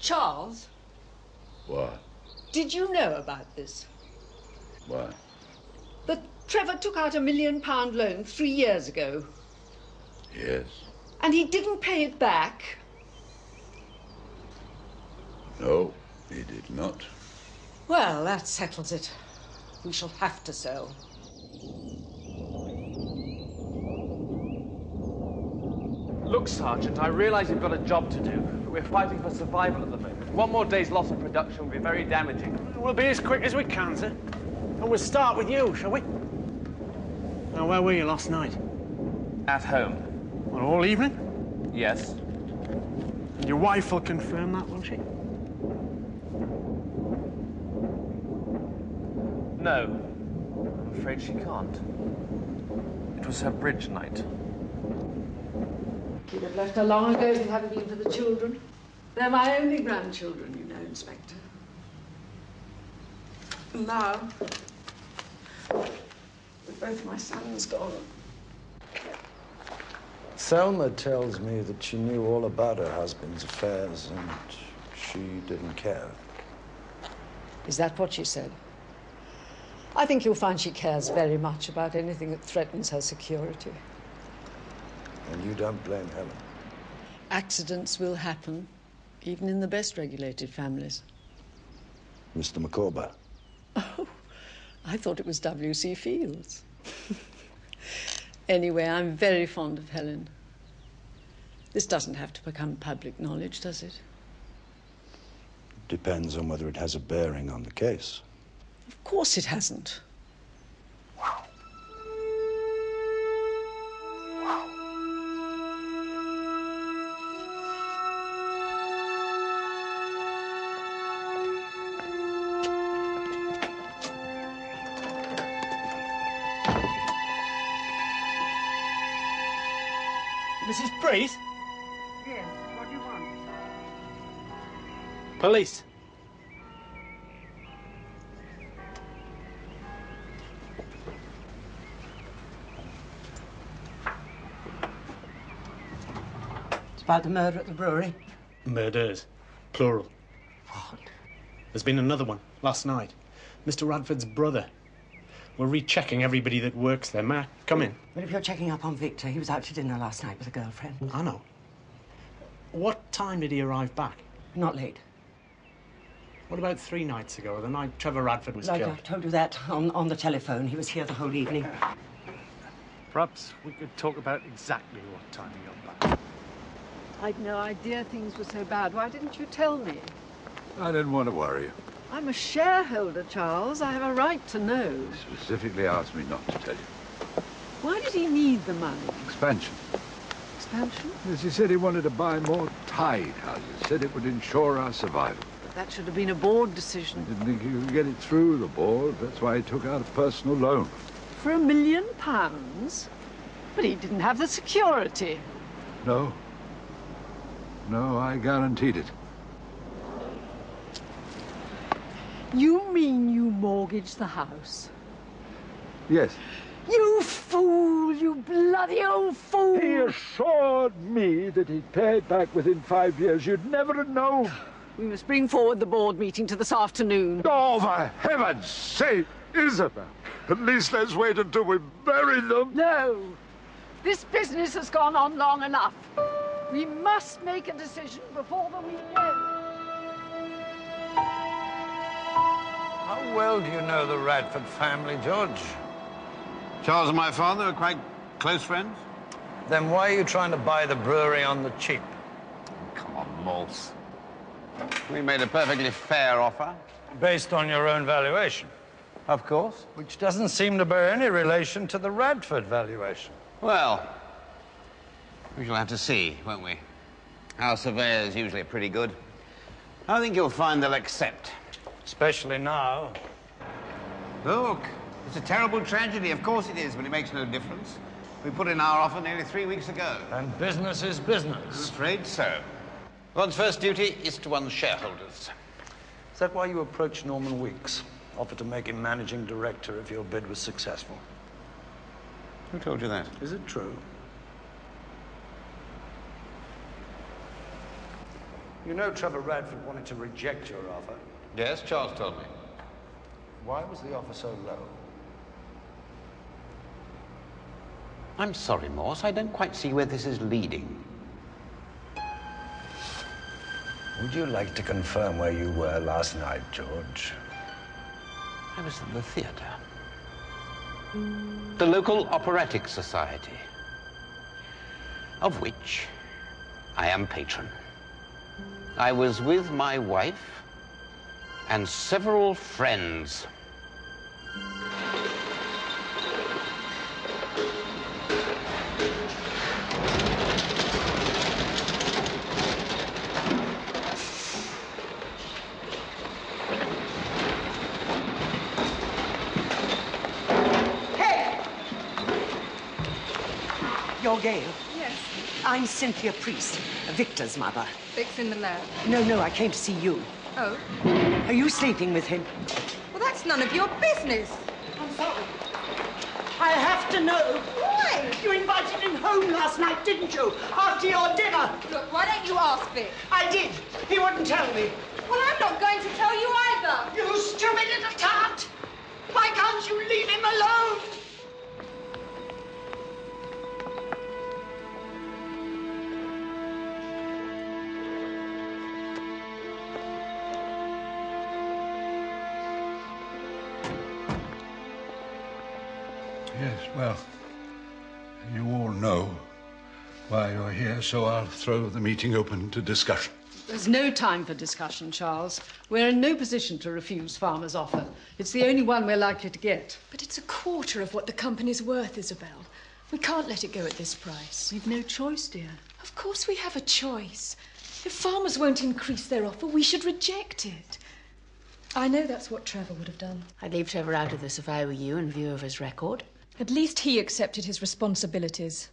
Charles? What? Did you know about this? What? That Trevor took out £1 million loan 3 years ago. Yes. And he didn't pay it back? No, he did not. Well, that settles it. We shall have to sell. Look, Sergeant, I realise you've got a job to do, but we're fighting for survival at the moment. One more day's loss of production will be very damaging. We'll be as quick as we can, sir. And we'll start with you, shall we? Now, where were you last night? At home. Well, all evening? Yes. And your wife will confirm that, won't she? No. I'm afraid she can't. It was her bridge night. You'd have left her long ago if it hadn't been for the children. They're my only grandchildren, you know, Inspector. And now, with both my sons gone. Thelma tells me that she knew all about her husband's affairs and she didn't care. Is that what she said? I think you'll find she cares very much about anything that threatens her security. And you don't blame Helen? Accidents will happen, even in the best regulated families. Mr. Micawber? Oh, I thought it was W.C. Fields. Anyway, I'm very fond of Helen. This doesn't have to become public knowledge, does it? Depends on whether it has a bearing on the case. Of course it hasn't. Mrs. Priest? Yes, what do you want? Police. It's about the murder at the brewery. Murders. Plural. What? There's been another one last night. Mr. Radford's brother. We're rechecking everybody that works there. May I come in? Well, if you're checking up on Victor, he was out to dinner last night with a girlfriend. I know. What time did he arrive back? Not late. What about 3 nights ago, the night Trevor Radford was Like killed? I told you that on the telephone. He was here the whole evening. Perhaps we could talk about exactly what time he got back. I'd no idea things were so bad. Why didn't you tell me? I didn't want to worry you. I'm a shareholder, Charles. I have a right to know. He specifically asked me not to tell you. Why did he need the money? Expansion. Expansion? Yes, he said he wanted to buy more tide houses. Said it would ensure our survival. But that should have been a board decision. Didn't think he could get it through the board. That's why he took out a personal loan. For £1 million? But he didn't have the security. No. No, I guaranteed it. You mean you mortgaged the house? Yes. You fool! You bloody old fool! He assured me that he'd pay it back within 5 years. You'd never have known. We must bring forward the board meeting to this afternoon. Oh, for heaven's sake, Isabel. At least let's wait until we bury them. No! This business has gone on long enough. We must make a decision before the weekend. How well do you know the Radford family, George? Charles and my father are quite close friends. Then why are you trying to buy the brewery on the cheap? Come on, Morse. We made a perfectly fair offer. Based on your own valuation? Of course. Which doesn't seem to bear any relation to the Radford valuation. Well, we shall have to see, won't we? Our surveyors usually are pretty good. I think you'll find they'll accept. Especially now. Look, it's a terrible tragedy. Of course it is, but it makes no difference. We put in our offer nearly 3 weeks ago. And business is business. I'm afraid so. One's first duty is to one's shareholders. Is that why you approached Norman Weeks? Offered to make him managing director if your bid was successful? Who told you that? Is it true? You know Trevor Radford wanted to reject your offer. Yes, Charles told me. Why was the offer so low? I'm sorry, Morse. I don't quite see where this is leading. Would you like to confirm where you were last night, George? I was at the theatre. The local operatic society, of which I am patron. I was with my wife and several friends. You're Gail? Yes. I'm Cynthia Priest, Victor's mother. Vic's in the lab. No, I came to see you. Oh? Are you sleeping with him? Well, that's none of your business. I'm sorry. I have to know. Why? You invited him home last night, didn't you? After your dinner. Look, why don't you ask Vic? I did. He wouldn't tell me. Well, I'm not going to tell you either. You stupid little tart! Why can't you leave him alone? Yes, well, you all know why you're here, so I'll throw the meeting open to discussion. There's no time for discussion, Charles. We're in no position to refuse Farmer's offer. It's the only one we're likely to get. But it's a quarter of what the company's worth, Isabel. We can't let it go at this price. We've no choice, dear. Of course we have a choice. If Farmers won't increase their offer, we should reject it. I know that's what Trevor would have done. I'd leave Trevor out of this if I were you, in view of his record. At least he accepted his responsibilities.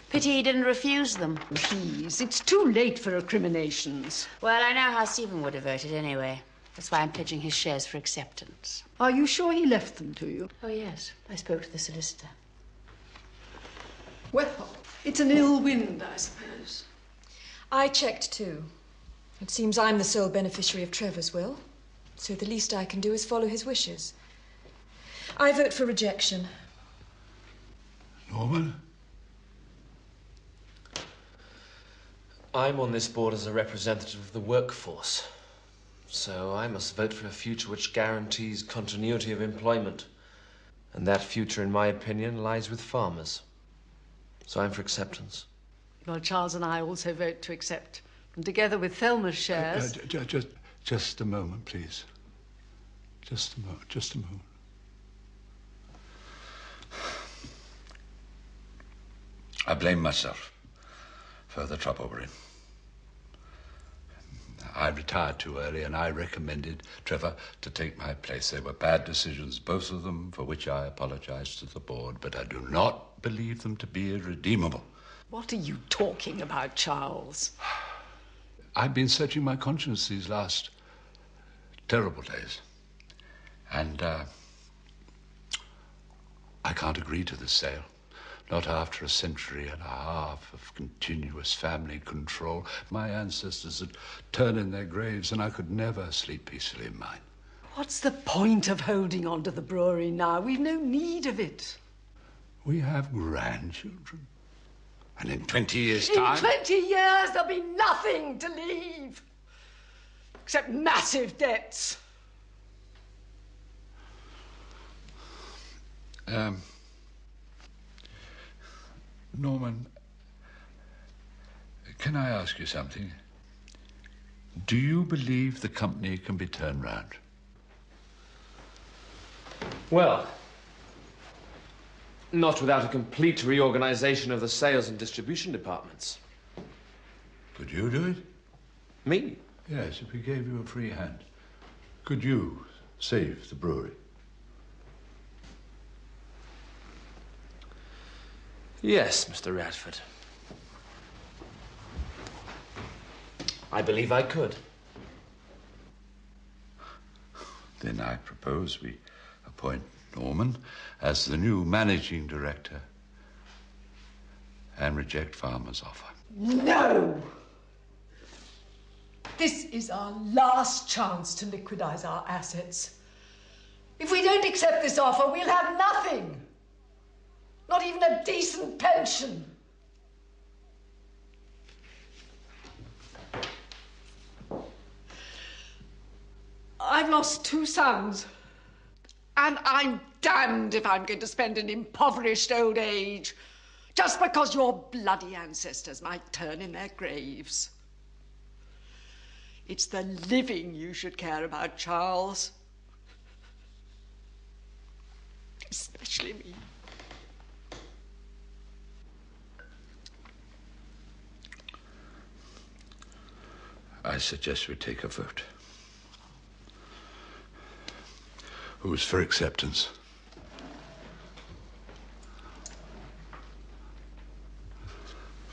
Pity he didn't refuse them. Please, it's too late for recriminations. Well, I know how Stephen would have voted anyway. That's why I'm pledging his shares for acceptance. Are you sure he left them to you? Oh, yes. I spoke to the solicitor. Well, it's an ill wind, I suppose. I checked too. It seems I'm the sole beneficiary of Trevor's will, so the least I can do is follow his wishes. I vote for rejection. Norman? I'm on this board as a representative of the workforce, so I must vote for a future which guarantees continuity of employment. And that future, in my opinion, lies with farmers. So I'm for acceptance. Well, Charles and I also vote to accept. And together with Thelma's shares... Just a moment, please. Just a moment. I blame myself for the trouble we're in. I retired too early and I recommended Trevor to take my place. They were bad decisions, both of them, for which I apologize to the board, but I do not believe them to be irredeemable. What are you talking about, Charles? I've been searching my conscience these last terrible days. And I can't agree to this sale. Not after a century and a half of continuous family control. My ancestors had turned in their graves and I could never sleep peacefully in mine. What's the point of holding on to the brewery now? We've no need of it. We have grandchildren. And in 20 years' time... In 20 years, there'll be nothing to leave. Except massive debts. Norman, can I ask you something? Do you believe the company can be turned round? Well, not without a complete reorganization of the sales and distribution departments. Could you do it? Me? Yes, if we gave you a free hand. Could you save the brewery? Yes, Mr. Radford. I believe I could. Then I propose we appoint Norman as the new managing director and reject Farmer's offer. No! This is our last chance to liquidise our assets. If we don't accept this offer, we'll have nothing. Not even a decent pension. I've lost 2 sons. And I'm damned if I'm going to spend an impoverished old age just because your bloody ancestors might turn in their graves. It's the living you should care about, Charles. Especially me. I suggest we take a vote. Who's for acceptance?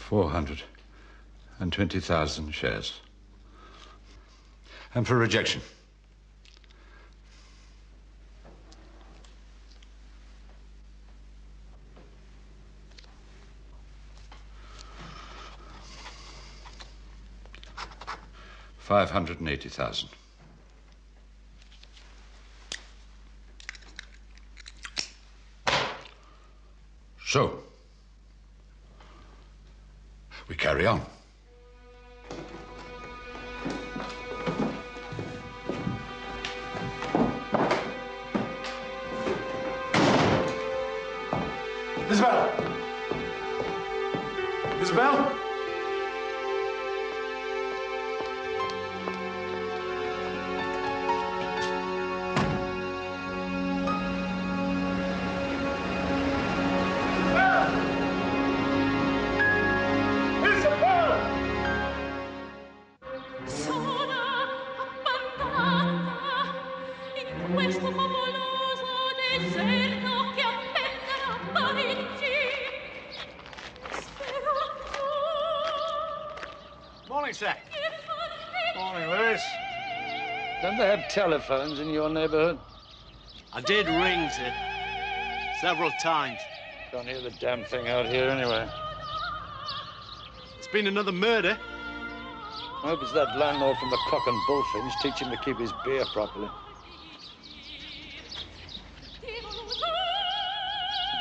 $420,000 shares. And for rejection? $580,000. So, we carry on. Isabel! Isabel? Morning, sir. Morning, Lewis. Don't they have telephones in your neighborhood? I did ring, sir. Several times. Can't hear the damn thing out here anyway. It's been another murder. I hope it's that landlord from the Cock and Bullfinch. Teach him to keep his beer properly.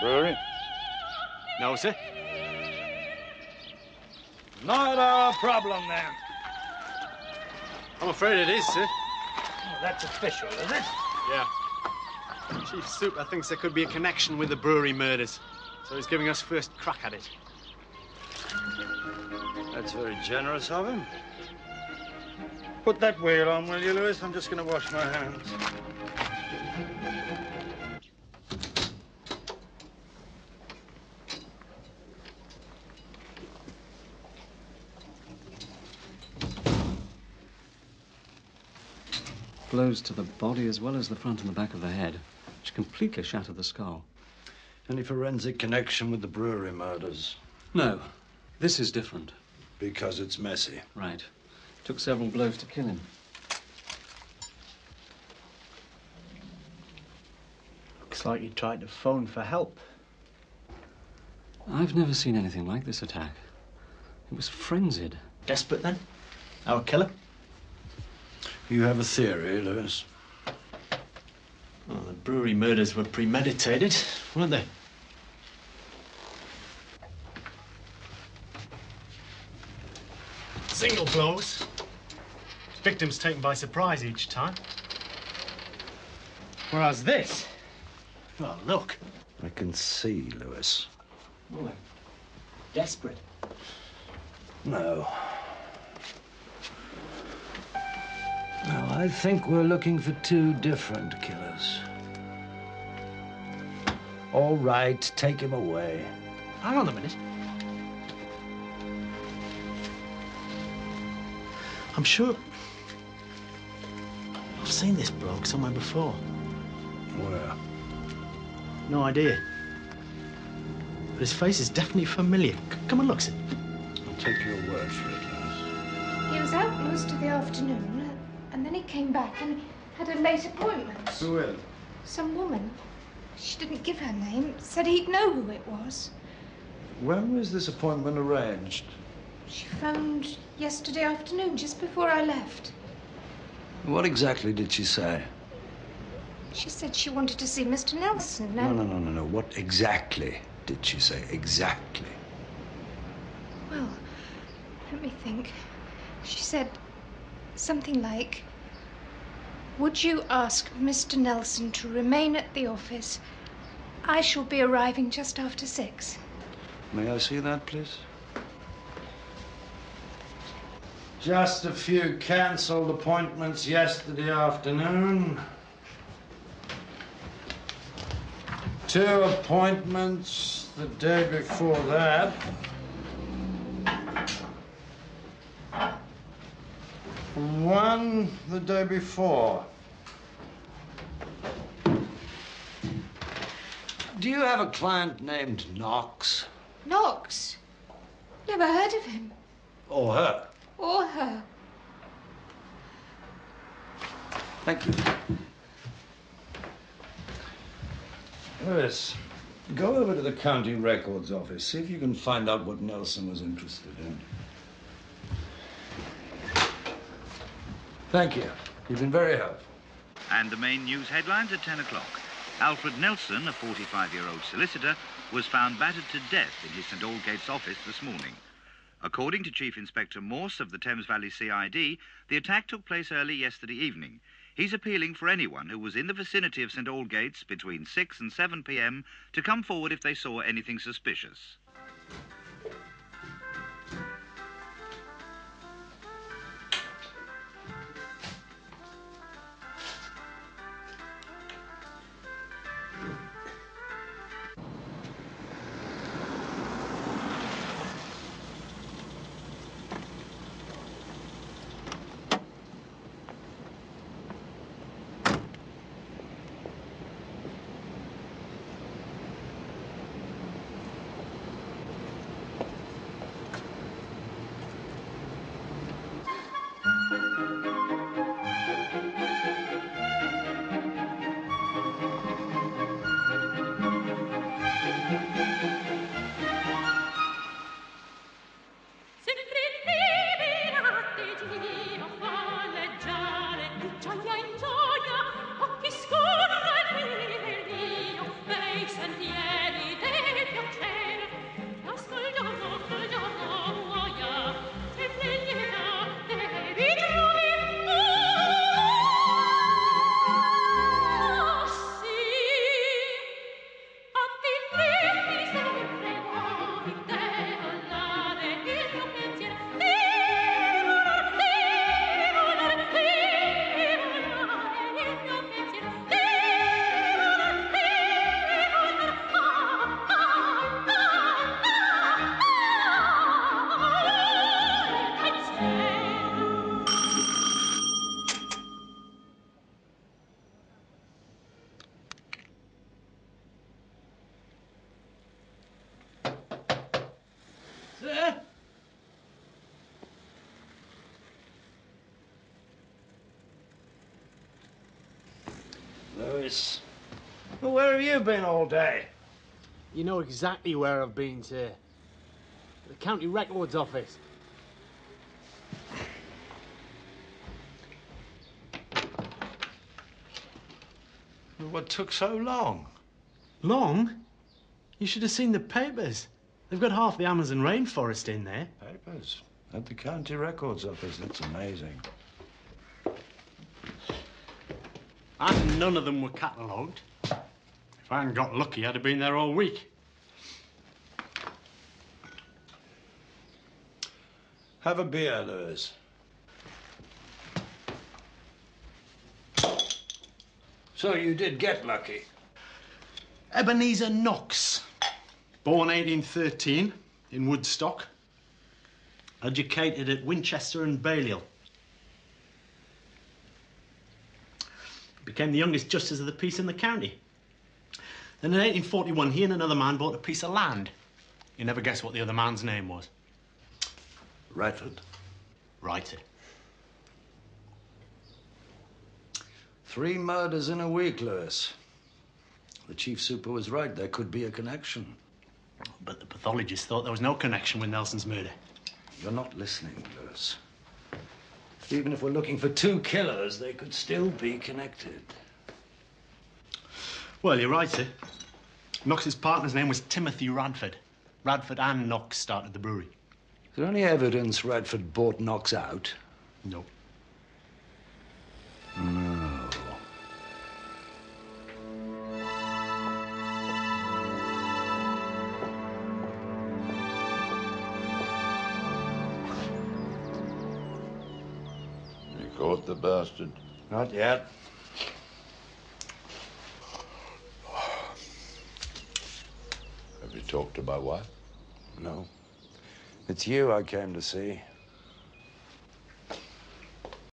Brewery? No, sir. Not our problem, then. I'm afraid it is, sir. Oh, that's official, is it? Yeah. Chief Super thinks there could be a connection with the brewery murders, so he's giving us first crack at it. That's very generous of him. Put that wheel on, will you, Lewis? I'm just going to wash my hands. Blows to the body as well as the front and the back of the head, which completely shattered the skull. Any forensic connection with the brewery murders? No, this is different. Because it's messy. Right. Took several blows to kill him. Looks like he tried to phone for help. I've never seen anything like this attack. It was frenzied. Desperate, then? Our killer? You have a theory, Lewis? Well, the brewery murders were premeditated, weren't they? Single blows. Victims taken by surprise each time. Whereas this... Well, look. I can see, Lewis. Well, they're desperate. No. No, I think we're looking for 2 different killers. All right, take him away. Hang on a minute. I'm sure I've seen this bloke somewhere before. Where? No idea. But his face is definitely familiar. Come and look, sir. I'll take your word for it, Lewis. He was out most of the afternoon, and then he came back and had a late appointment. Who is? Some woman. She didn't give her name, said he'd know who it was. When was this appointment arranged? She phoned yesterday afternoon, just before I left. What exactly did she say? She said she wanted to see Mr. Nelson. No. What exactly did she say? Exactly. Well, let me think. She said something like, would you ask Mr. Nelson to remain at the office? I shall be arriving just after 6. May I see that, please? Just a few cancelled appointments yesterday afternoon. 2 appointments the day before that. And 1 the day before. Do you have a client named Knox? Knox? Never heard of him. Or her? Or her. Thank you. Lewis, go over to the county records office. See if you can find out what Nelson was interested in. Thank you. You've been very helpful. And the main news headlines at 10 o'clock. Alfred Nelson, a 45-year-old solicitor, was found battered to death in his St. Aldgate's office this morning. According to Chief Inspector Morse of the Thames Valley CID, the attack took place early yesterday evening. He's appealing for anyone who was in the vicinity of St. Aldgate's between 6 and 7 p.m. to come forward if they saw anything suspicious. Lewis, well, where have you been all day? You know exactly where I've been, sir. The county records office. Well, what took so long? Long? You should have seen the papers. They've got half the Amazon rainforest in there. Papers? At the county records office? That's amazing. And none of them were catalogued. If I hadn't got lucky, I'd have been there all week. Have a beer, Lewis. So you did get lucky? Ebenezer Knox, born 1813 in Woodstock, educated at Winchester and Balliol. Became the youngest justice of the peace in the county. Then in 1841, he and another man bought a piece of land. You never guess what the other man's name was. Radford. Right. 3 murders in a week, Lewis. The chief super was right. There could be a connection. But the pathologist thought there was no connection with Nelson's murder. You're not listening, Lewis. Even if we're looking for two killers, they could still be connected. Well, you're right, sir. Knox's partner's name was Timothy Radford. Radford and Knox started the brewery. Is there any evidence Radford bought Knox out? No. No. You caught the bastard? Not yet. Have you talked to my wife? No. It's you I came to see.